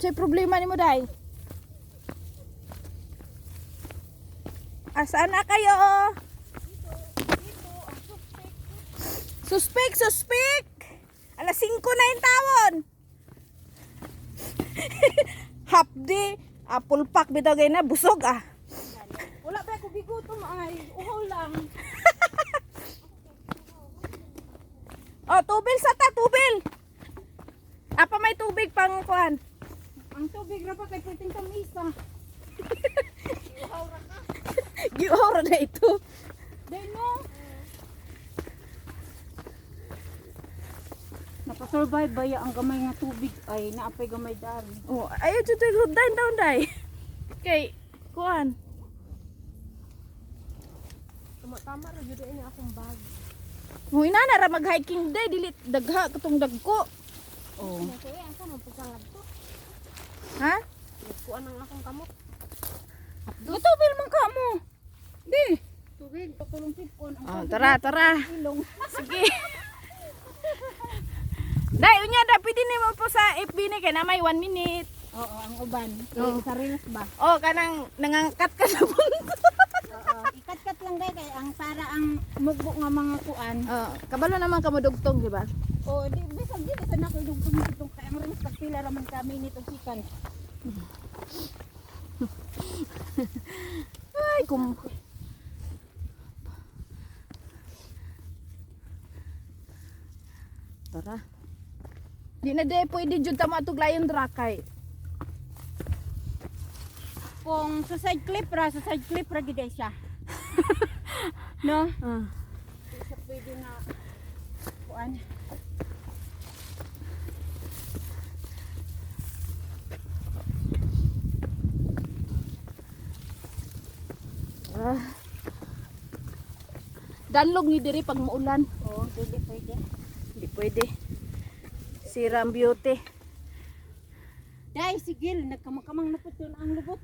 Unsay problema nimo day? Asaan na kayo? Suspek, suspek! Alas 5 na yung tawon. Hapdi, apple pack bitaw gay na busog ah. Wala ba ko bigutom ay uhaw lang. Oh, tubil sa ta, tubil. Apa may tubig pang kuan? Ang tubig ra pa kay pwedeng tamisa. Giora na ito. Day no. Nakasurvive ba ang gamay nga tubig ay naapay gamay dari. Oh, ayo jud hudan daw day. Kay kuan. Tama ra jud ini akong bag. Mo inana ra mag-hiking day dili dagha katong dagko. Oh. Kaya ang sa magpagangad to. Ha? Kuan ang akong kamot. Gitubil man ka mo. Di. Tubig pakulong sipon ang Oh, tara, tara. ilong. Sige. Day, unya da pwede nimo po sa FB ni kay na may 1 minute. Oo, ang uban. Oo. Sa reels ba? Oh, kanang nangangkat ka sa punto. Oo, ikat-kat lang day kay ang para ang mugbo nga mga kuan. Oh, kabalo naman ka mo dugtong, di ba? O di bisag di sa nako dugtong itong kay ang reels pagpila ra man kami nitong sikan. Ay, kum. Tara. Di na day pwede jud ta matuglayon dra kay. Kung sa side clip ra gid siya. No? Ah. Isa pwede na kuan. Ah. Danlog ni diri pag maulan. Oo, dili pwede. Hindi pwede. Sira ang beauty. Dai sigil nagkamakamang naputol ang lubot.